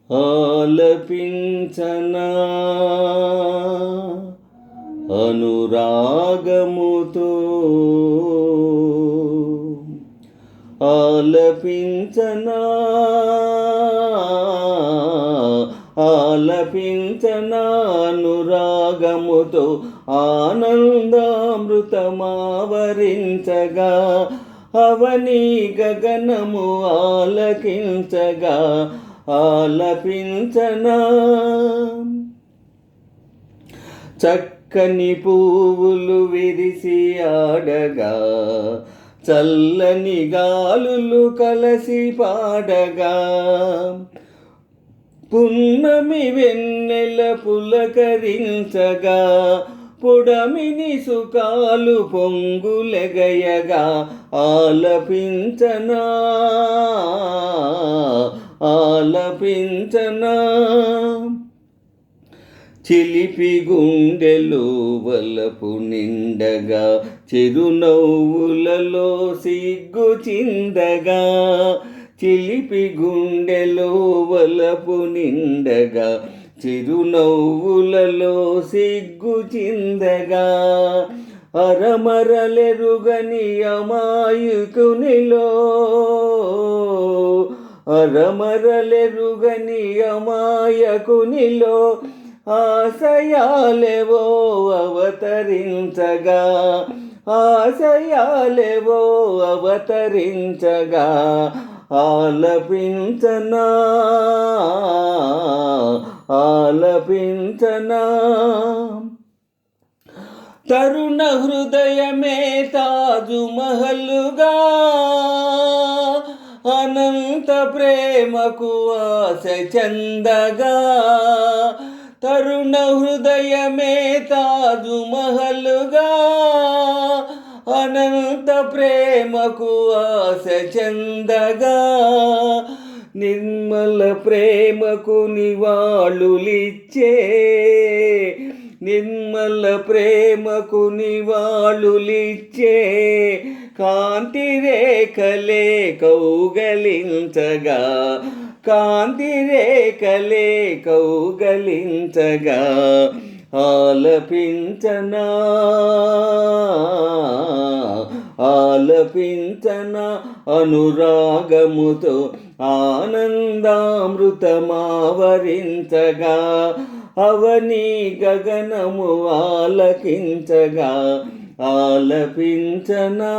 ఆలపించనా అనురాగముతో, ఆలపించనా అనురాగముతో, ఆనందామృతమావరించగా, అవని గగనము ఆలకించగా, ఆలపించనా చక్కని పువ్వులు విరిసి ఆడగా, చల్లని గాలులు కలసి పాడగా, పున్నమి వెన్నెల పులకరించగా, పుడమిని సుఖాలు పొంగులెగయగా, ఆలపించనా ఆలపించనా చిలిపి గుండెలు వలపు నిండగా, చిరునవ్వులలో సిగ్గు చిందగా, చిలిపి గుండెలో వలపు నిండగా, చిరునవ్వులలో సిగ్గు చిందగా, అరమరలెరుగని అమాయకునిలో, అరమరలెరుగని అమాయకునిలో, ఆశయాలేవో అవతరించగా, ఆశయాలేవో అవతరించగా, ఆలపించనా ఆలపించనా తరుణ హృదయమే తాజు మహలుగా, అనంత ప్రేమకు ఆశ చందగా, తరుణ హృదయమే తాజు మహలుగా, అనంత ప్రేమకు ఆశ చందగా, నిర్మల ప్రేమకు నివాళులిచ్చే, నిర్మల ప్రేమకు నివాళులిచ్చే, కాంతి రేఖలే కౌగలించగా, కాంతి రేఖలే కౌగలించగా, ఆలపించనా ఆలపించనా అనురాగముతో, ఆనందామృతమావరించగా, అవని గగనము ఆలకించగా, ఆలపించనా.